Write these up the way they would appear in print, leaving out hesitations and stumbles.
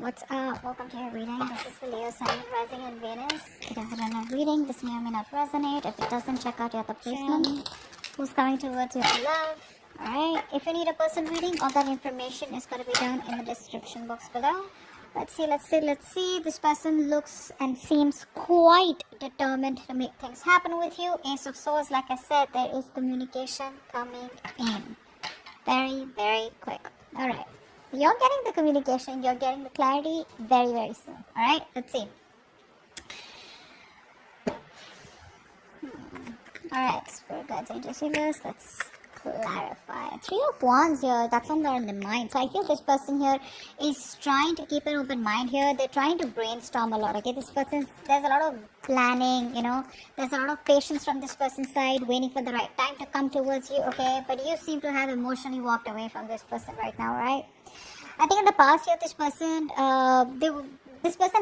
What's up? Welcome to your reading. This is for Leo, Sun, Rising, and Venus. It is a general reading. This may or may not resonate. If it doesn't, check out your other placement. Who's coming towards you for love? Alright. If you need a person reading, all that information is going to be down in the description box below. Let's see. This person looks and seems quite determined to make things happen with you. Ace of Swords, like I said, there is communication coming in. Very, very quick. Alright. You're getting the communication, you're getting the clarity very, very soon. Alright, let's see. Alright, Spirit Guides, Angels, Healers, let's clarify. Three of Wands here, that's on the mind. So I feel this person here is trying to keep an open mind here. They're trying to brainstorm a lot, okay? This person, there's a lot of planning, there's a lot of patience from this person's side, waiting for the right time to come towards you, okay? But you seem to have emotionally walked away from this person right now, right? I think in the past year, this person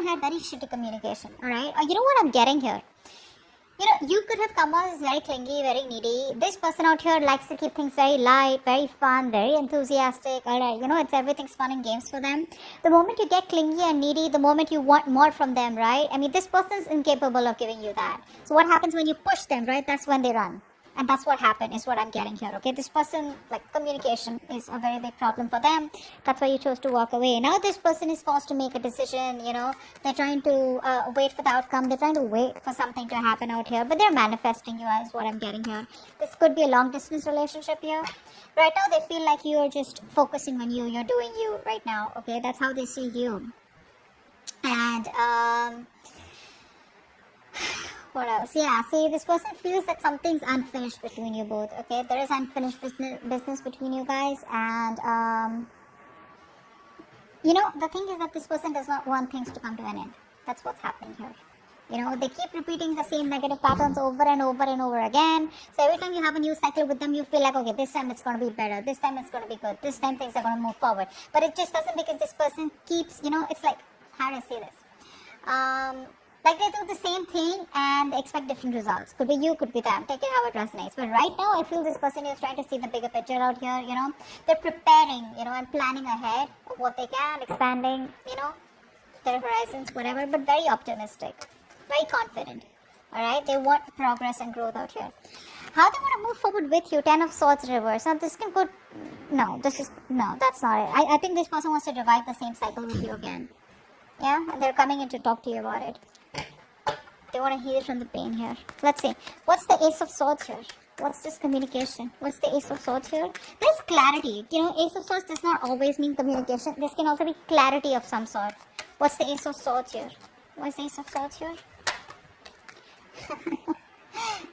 had very shitty communication, alright? You know what I'm getting here? You could have come out as very clingy, very needy. This person out here likes to keep things very light, very fun, very enthusiastic, alright? It's everything's fun and games for them. The moment you get clingy and needy, the moment you want more from them, right? I mean, this person's incapable of giving you that. So what happens when you push them, right? That's when they run. And that's what happened, is what I'm getting here, okay? This person, communication is a very big problem for them. That's why you chose to walk away. Now this person is forced to make a decision, They're trying to wait for the outcome. They're trying to wait for something to happen out here. But they're manifesting you, is what I'm getting here. This could be a long-distance relationship here. Right now, they feel like you're just focusing on you. You're doing you right now, okay? That's how they see you. And, what else? Yeah, see, this person feels that something's unfinished between you both, okay? There is unfinished business between you guys, and, the thing is that this person does not want things to come to an end. That's what's happening here. They keep repeating the same negative patterns over and over and over again. So every time you have a new cycle with them, you feel like, okay, this time it's going to be better. This time it's going to be good. This time things are going to move forward. But it just doesn't, because this person keeps, it's like, how do I say this? They do the same thing and they expect different results. Could be you, could be them. Take it how it resonates. But right now, I feel this person is trying to see the bigger picture out here, They're preparing, and planning ahead of what they can, expanding, their horizons, whatever. But very optimistic, very confident, alright? They want progress and growth out here. How they want to move forward with you, 10 of Swords reverse. Now this can go, no, that's not it. I think this person wants to revive the same cycle with you again. Yeah, and they're coming in to talk to you about it. They want to heal from the pain here. Let's see. What's the Ace of Swords here? What's this communication? What's the Ace of Swords here? There's clarity. Ace of Swords does not always mean communication. This can also be clarity of some sort. What's the Ace of Swords here? What's the Ace of Swords here?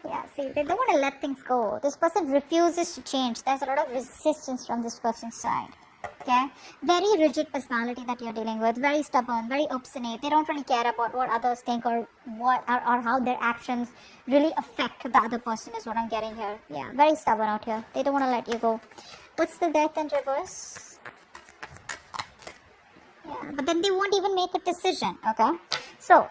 Yeah, see, they don't want to let things go. This person refuses to change. There's a lot of resistance from this person's side. Okay, very rigid personality that you're dealing with, very stubborn, very obstinate. They don't really care about what others think or how their actions really affect the other person, is what I'm getting here. Yeah, very stubborn out here. They don't want to let you go. What's the Death in reverse? Yeah, but then they won't even make a decision. Okay, so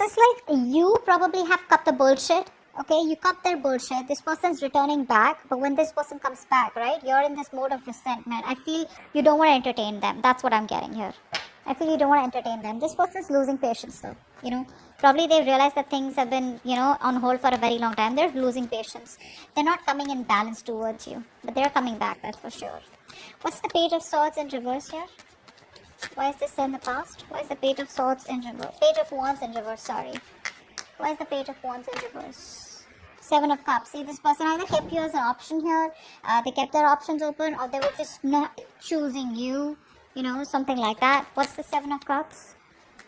it's like you probably have cut the bullshit. Okay, you cut their bullshit. This person's returning back, but when this person comes back, right, you're in this mode of resentment. I feel you don't want to entertain them. That's what I'm getting here. I feel you don't want to entertain them. This person's losing patience though. Probably they've realized that things have been, on hold for a very long time. They're losing patience. They're not coming in balance towards you, but they're coming back, that's for sure. What's the Page of Swords in reverse here? Why is this in the past? Why is the Page of Swords in reverse? Page of Wands in reverse, sorry. Why is the Page of Wands in reverse? 7 of Cups. See, this person either kept you as an option here, they kept their options open, or they were just not choosing you, something like that. What's the 7 of Cups?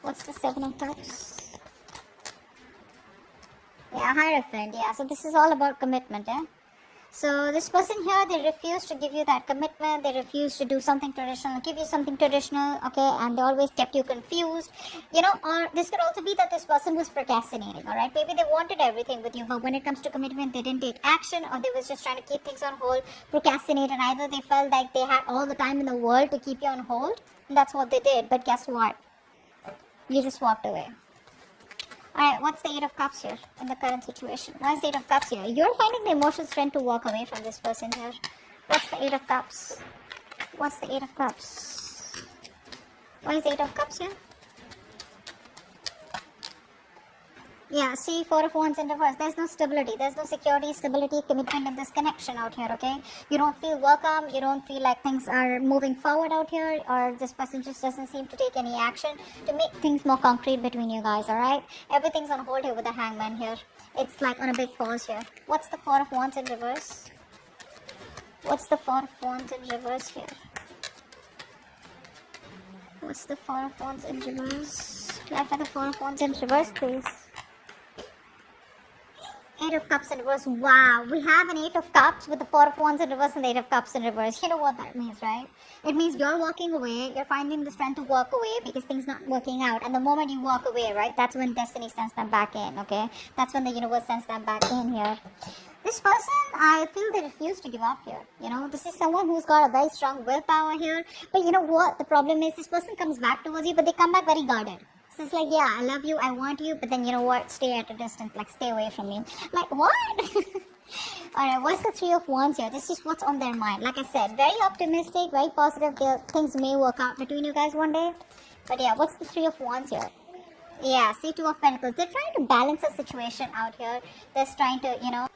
What's the 7 of Cups? Yeah, Hierophant. Yeah, so this is all about commitment, eh? So this person here, they refuse to give you that commitment. They refuse to do something traditional, give you something traditional, okay? And they always kept you confused, or this could also be that this person was procrastinating, all right? Maybe they wanted everything with you, but when it comes to commitment, they didn't take action, or they was just trying to keep things on hold, procrastinate, and either they felt like they had all the time in the world to keep you on hold, and that's what they did. But guess what? You just walked away. Alright, what's the 8 of Cups here in the current situation? Why is the 8 of Cups here? You're finding the emotional strength to walk away from this person here. What's the Eight of Cups? What's the Eight of Cups? What is Eight of Cups here? Yeah, see, Four of Wands in reverse. There's no stability. There's no security, stability, commitment in this connection out here, okay? You don't feel welcome. You don't feel like things are moving forward out here, or this person just doesn't seem to take any action to make things more concrete between you guys, alright? Everything's on hold here with the Hangman here. It's like on a big pause here. What's the Four of Wands in reverse? What's the Four of Wands in reverse here? What's the Four of Wands in reverse? Clarify the Four of Wands in reverse, please. Eight of Cups in reverse. Wow, we have an Eight of Cups with the Four of Wands in reverse and the Eight of Cups in reverse. You know what that means, right? It means you're walking away, you're finding the strength to walk away because things not working out. And the moment you walk away, right, that's when destiny sends them back in, okay? That's when the universe sends them back in here. This person, I feel they refuse to give up here. You know, this is someone who's got a very strong willpower here. But you know what? The problem is this person comes back towards you, but they come back very guarded. So it's like, yeah, I love you, I want you, but then you know what? Stay at a distance, like stay away from me. Like, what? Alright, what's the Three of Wands here? This is what's on their mind. Like I said, very optimistic, very positive. Things may work out between you guys one day. But yeah, what's the Three of Wands here? Yeah, see, Two of Pentacles. They're trying to balance a situation out here. They're trying to, you know,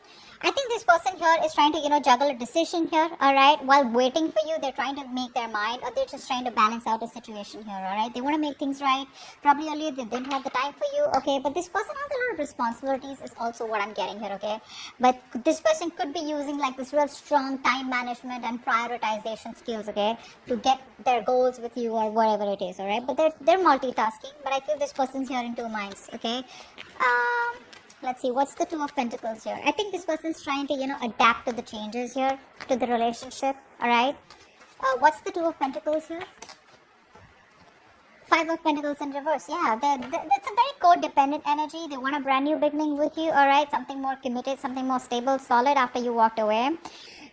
I think this person here is trying to, you know, juggle a decision here, alright? While waiting for you, they're trying to make their mind, or they're just trying to balance out a situation here, alright? They want to make things right. Probably earlier they didn't have the time for you, okay? But this person has a lot of responsibilities is also what I'm getting here, okay? But this person could be using like this real strong time management and prioritization skills, okay? To get their goals with you or whatever it is, alright? But they're multitasking, but I feel this person's here in two minds, okay? Let's see, what's the Two of Pentacles here? I think this person's trying to, you know, adapt to the changes here, to the relationship, alright? What's the Two of Pentacles here? Five of Pentacles in reverse. Yeah, that's a very codependent energy. They want a brand new beginning with you, alright? Something more committed, something more stable, solid after you walked away.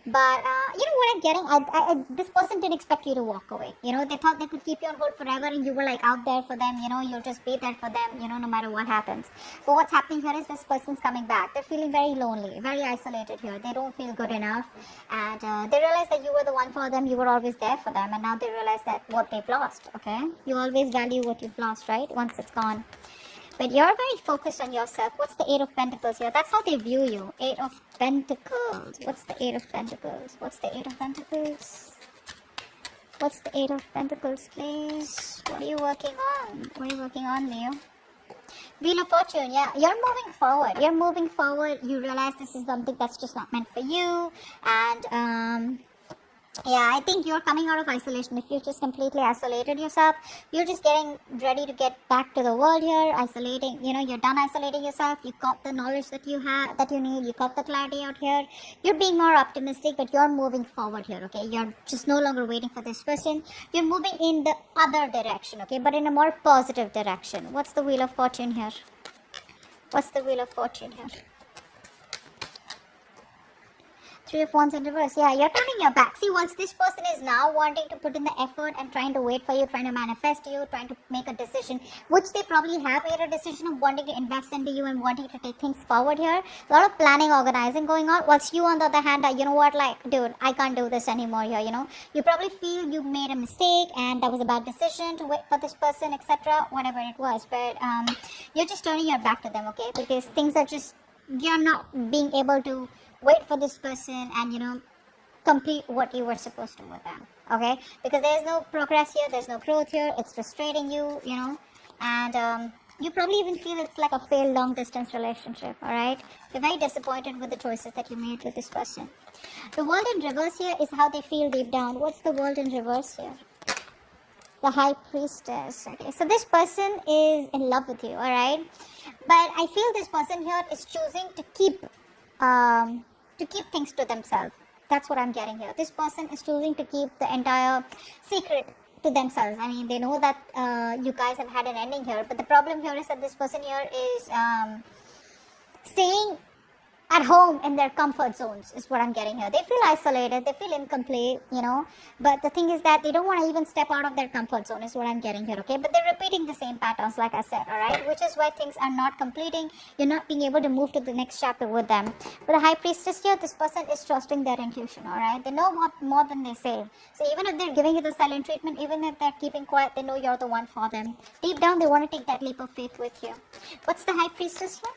But, you know what I'm getting? This person didn't expect you to walk away. You know, they thought they could keep you on hold forever and you were like out there for them. You know, you'll just be there for them, you know, no matter what happens. But what's happening here is this person's coming back. They're feeling very lonely, very isolated here. They don't feel good enough. And they realize that you were the one for them. You were always there for them. And now they realize that what they've lost, okay? You always value what you've lost, right? Once it's gone. But you're very focused on yourself. What's the Eight of Pentacles here? That's how they view you. Eight of Pentacles. What's the Eight of Pentacles? What's the Eight of Pentacles? What's the Eight of Pentacles, please? What are you working on? What are you working on, Leo? Wheel of Fortune, yeah. You're moving forward. You're moving forward. You realize this is something that's just not meant for you. And, yeah, I think you're coming out of isolation. If you just completely isolated yourself, you're just getting ready to get back to the world here, isolating, you know, you're done isolating yourself. You got the knowledge that you have, that you need. You got the clarity out here. You're being more optimistic, but you're moving forward here, okay? You're just no longer waiting for this person. You're moving in the other direction, okay? But in a more positive direction. What's the Wheel of Fortune here? What's the Wheel of Fortune here? Three of Wands in reverse. Yeah, you're turning your back. See, once this person is now wanting to put in the effort and trying to wait for you, trying to manifest you, trying to make a decision, which they probably have made a decision of wanting to invest into you and wanting to take things forward here. A lot of planning, organizing going on. Whilst you, on the other hand, you know what, like, dude, I can't do this anymore here, you know. You probably feel you made a mistake and that was a bad decision to wait for this person, etc., whatever it was. But you're just turning your back to them, okay? Because things are just, you're not being able to wait for this person and, you know, complete what you were supposed to with them, okay? Because there's no progress here, there's no growth here, it's frustrating you, you know, and you probably even feel it's like a failed long distance relationship, alright? You're very disappointed with the choices that you made with this person. The World in reverse here is how they feel deep down. What's the World in reverse here? The High Priestess. Okay, so this person is in love with you, alright? But I feel this person here is choosing to keep things to themselves. That's what I'm getting here. This person is choosing to keep the entire secret to themselves. I mean, they know that you guys have had an ending here, but the problem here is that this person here is staying at home in their comfort zones is what I'm getting here. They feel isolated, they feel incomplete, but the thing is that they don't want to even step out of their comfort zone is what I'm getting here, okay? But they're repeating the same patterns, like I said, all right? Which is why things are not completing. You're not being able to move to the next chapter with them. But the High Priestess here, this person is trusting their intuition, all right? They know more than they say. So even if they're giving you the silent treatment, even if they're keeping quiet, they know you're the one for them. Deep down, they want to take that leap of faith with you. What's the High Priestess here?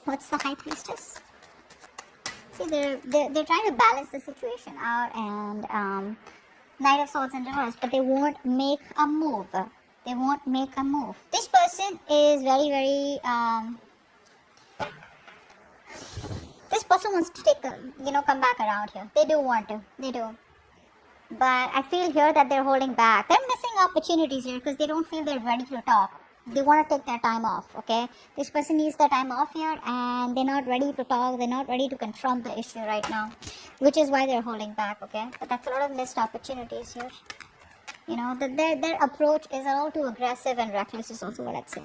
What's the High Priestess? See, they're trying to balance the situation out, and Knight of Swords in reverse, but they won't make a move. They won't make a move. This person is very, very, this person wants to take come back around here. They do want to. They do. But I feel here that they're holding back. They're missing opportunities here because they don't feel they're ready to talk. They want to take their time off, okay? This person needs their time off here, and they're not ready to talk. They're not ready to confront the issue right now, which is why they're holding back, okay? But that's a lot of missed opportunities here. Their approach is a little too aggressive and reckless is also what I'd say.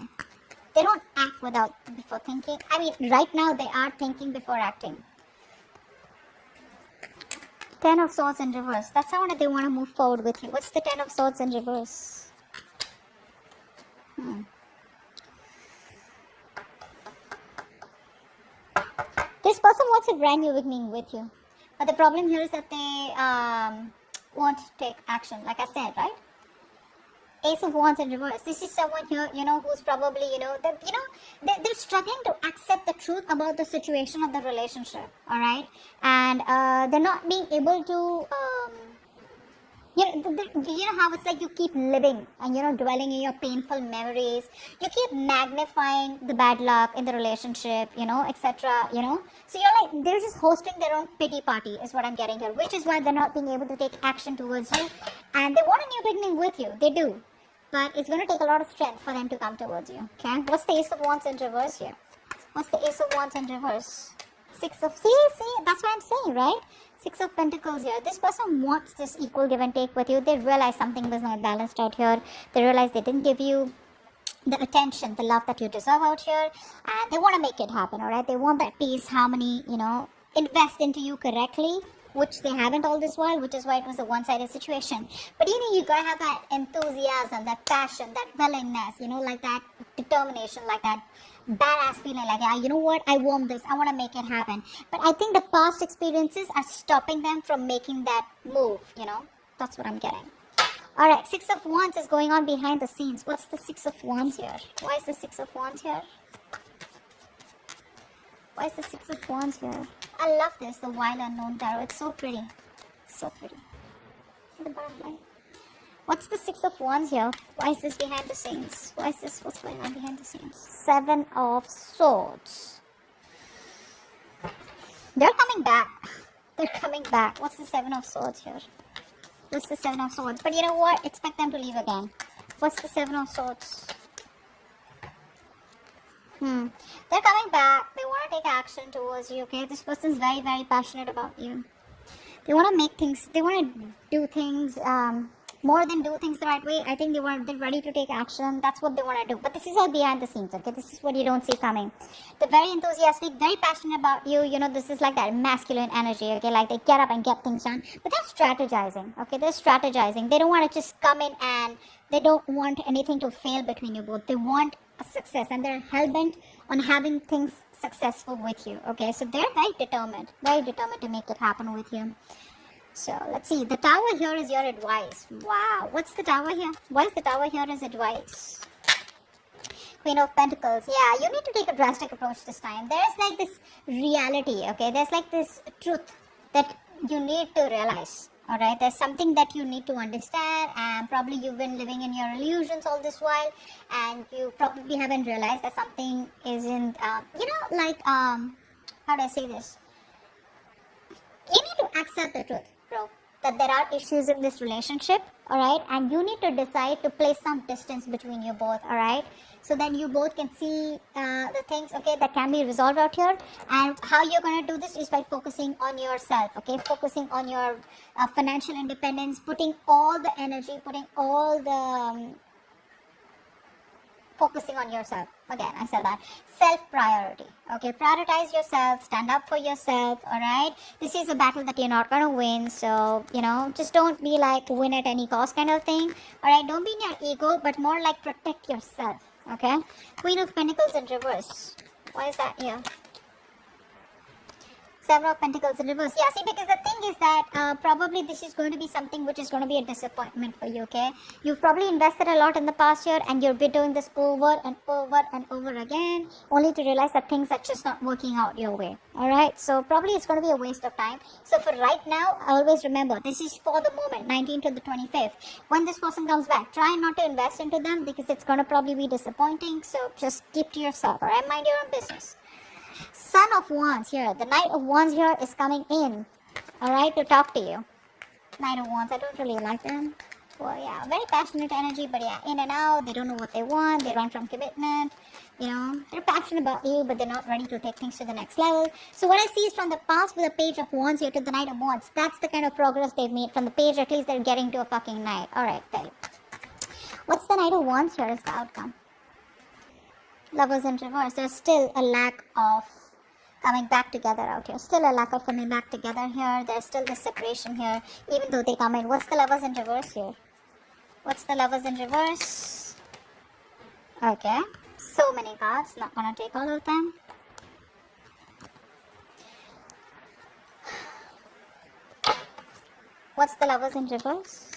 They don't act before thinking. I mean, right now they are thinking before acting. Ten of Swords in reverse. That's how they want to move forward with you. What's the Ten of Swords in reverse? This person wants a brand new beginning with you. But the problem here is that they won't take action, like I said, right? Ace of Wands in reverse. This is someone here, who's probably, they're struggling to accept the truth about the situation of the relationship, all right? And they're not being able to, how it's like you keep living and, dwelling in your painful memories. You keep magnifying the bad luck in the relationship, etc., So you're like, they're just hosting their own pity party is what I'm getting here, which is why they're not being able to take action towards you. And they want a new beginning with you. They do. But it's going to take a lot of strength for them to come towards you, okay? What's the Ace of Wands in reverse here? What's the Ace of Wands in reverse? See, that's what I'm saying, right? Six of Pentacles here. This person wants this equal give and take with you. They realize something was not balanced out here. They realize they didn't give you the attention, the love that you deserve out here. And they want to make it happen, all right? They want that peace, harmony, invest into you correctly, which they haven't all this while, which is why it was a one-sided situation. But you gotta have that enthusiasm, that passion, that willingness, like that determination, like that badass feeling, like, yeah, you know what, I want this, I want to make it happen. But I think the past experiences are stopping them from making that move, that's what I'm getting. Alright, Six of Wands is going on behind the scenes. What's the Six of Wands here? Why is the Six of Wands here? Why is the Six of Wands here? I love this, the Wild Unknown Tarot. It's so pretty. So pretty. The butterfly. What's the Six of Wands here? Why is this behind the scenes? Why is this? What's going on behind the scenes? Seven of Swords. They're coming back. They're coming back. What's the Seven of Swords here? What's the Seven of Swords? But you know what? Expect them to leave again. What's the Seven of Swords? They're coming back. They want to take action towards you, okay? This person's very, very passionate about you. They want to make things, they want to do things, more than do things the right way. I think they're ready to take action. That's what they want to do. But this is all behind the scenes, okay? This is what you don't see coming. They're very enthusiastic, very passionate about you. This is like that masculine energy, okay? Like they get up and get things done. But they're strategizing, okay? They're strategizing. They don't want to just come in and they don't want anything to fail between you both. They want a success and they're hell-bent on having things successful with you, okay? So they're very determined to make it happen with you. So let's see, the Tower here is your advice. Wow, what's the Tower here? Why is the Tower here as advice? Queen of Pentacles. Yeah, you need to take a drastic approach this time. There's like this reality, okay? There's like this truth that you need to realize. Alright, there's something that you need to understand, and probably you've been living in your illusions all this while, and you probably haven't realized that something isn't, how do I say this? You need to accept the truth, bro, that there are issues in this relationship, alright, and you need to decide to place some distance between you both, alright, so that you both can see the things, okay, that can be resolved out here. And how you're going to do this is by focusing on yourself, okay, focusing on your financial independence, putting all the energy, putting all the focusing on yourself. Again, I said that. Self-priority. Okay, prioritize yourself, stand up for yourself, alright? This is a battle that you're not gonna win, so, just don't be like win at any cost kind of thing. Alright, don't be in your ego, but more like protect yourself, okay? Queen of Pentacles in reverse. Why is that here? Seven of Pentacles in reverse. Yeah, see, because the thing is that probably this is going to be something which is going to be a disappointment for you, okay? You've probably invested a lot in the past year and you'll be doing this over and over and over again, only to realize that things are just not working out your way, alright? So probably it's going to be a waste of time. So for right now, always remember, this is for the moment, 19th to the 25th. When this person comes back, try not to invest into them because it's going to probably be disappointing. So just keep to yourself, alright? Mind your own business. Son of Wands here. The Knight of Wands here is coming in, alright, to talk to you. Knight of Wands, I don't really like them. Well, yeah, very passionate energy, but yeah, in and out, they don't know what they want, they run from commitment, they're passionate about you, but they're not ready to take things to the next level. So what I see is from the past with the Page of Wands here to the Knight of Wands, that's the kind of progress they've made. From the page, at least they're getting to a fucking Knight. Alright, good. What's the Knight of Wands here is the outcome? Lovers in reverse. There's still a lack of coming back together out here. Still a lack of coming back together here. There's still this separation here, even though they come in. What's the Lovers in reverse here? What's the Lovers in reverse? Okay. So many cards. Not gonna take all of them. What's the Lovers in reverse?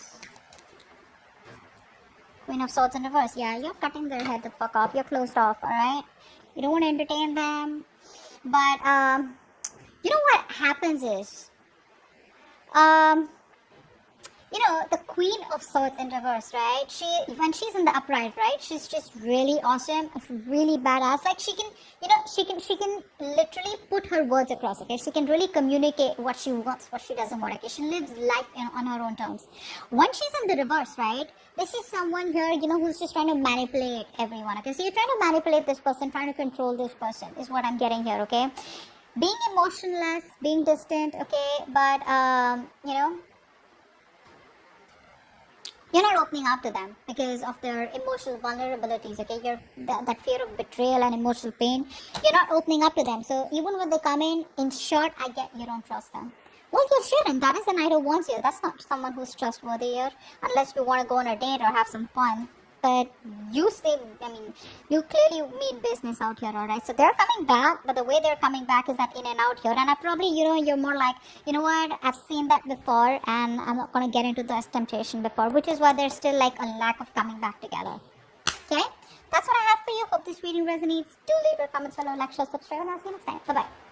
Queen of Swords in reverse. Yeah, you're cutting their head the fuck off. You're closed off, alright? You don't want to entertain them. But, you know what happens is, the Queen of Swords in reverse, right? When she's in the upright, right? She's just really awesome, really badass. Like she can literally put her words across. Okay, she can really communicate what she wants, what she doesn't want. Okay, she lives life on her own terms. When she's in the reverse, right? This is someone here, who's just trying to manipulate everyone. Okay, so you're trying to manipulate this person, trying to control this person, is what I'm getting here. Okay, being emotionless, being distant. Okay, but you're not opening up to them because of their emotional vulnerabilities, okay? That fear of betrayal and emotional pain, you're not opening up to them. So even when they come in short, I get you don't trust them. Well, you shouldn't. That is the Knight of Wands here. That's not someone who's trustworthy here, unless you want to go on a date or have some fun. But you clearly mean business out here, alright? So they're coming back, but the way they're coming back is that in and out here. And I probably, you're more like, you know what, I've seen that before and I'm not going to get into this temptation before, which is why there's still like a lack of coming back together. Okay? That's what I have for you. Hope this reading resonates. Do leave your comments below, like, share, subscribe, and I'll see you next time. Bye-bye.